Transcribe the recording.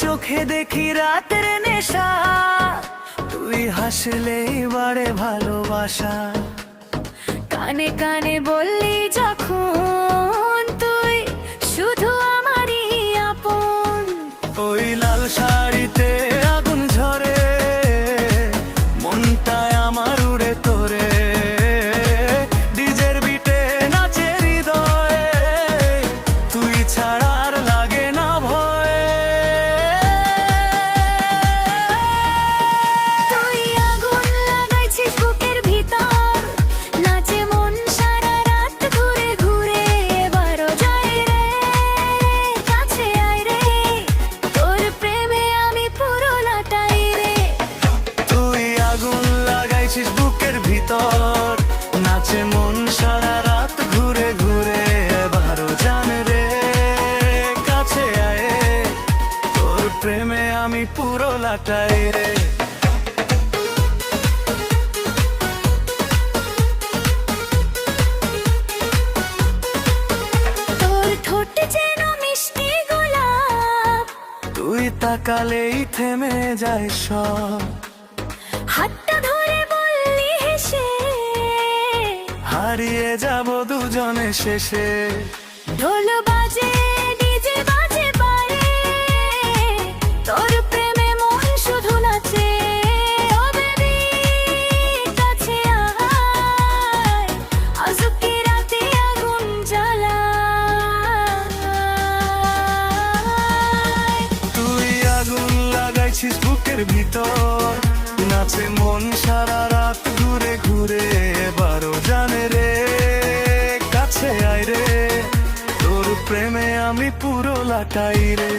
চোখে দেখি রাতের নেশা, তুই হাসলেই বাড়ে ভালোবাসা। কানে কানে বললি যখন তুই শুধু আমারই আপন। ওই লাল শাড়িতে আগুন ঝরে, মনটায় আমার উড়ে তোরে। ডিজের বিটে নাচে হৃদয়ে, তুই ছাড়া আর লাগে না ভয়। তুই আগুন লাগাইছিস বুকের ভিতর, নাচে মন সারা রাত ঘুরে ঘুরে। এবারও যাই রে, কাছে আয় রে, তোর প্রেমে আমি পুরো লাটাই রে। তুই আগুন লাগাইছিস বুকের ভিতর, নাচে মন সারা রাত ঘুরে ঘুরে। এবারও জান রে, কাছে আয়, তোর প্রেমে আমি পুরো লাটাই রে। তোর ঠোঁট যেন মিষ্টি গোলাপ, তুই তাকালেই থেমে যায় সব। হাতটা ধরে বললি হেসে, হারিয়ে যাব দুজনে শেষে। ঢোল বাজে ডিজে বাজে পারে, তোর প্রেমে মন শুধু নাচে। ও বেবি কাছে আয়, আজকে রাতে আগুন জ্বালায়। তুই আগুন লাগাইছিস বুকের ভিতর, নাচে মন সারা রাত ঘুরে ঘুরে। এবারও জানে রে, কাছে আয় রে, তোর প্রেমে আমি পুরো লাটাই রে।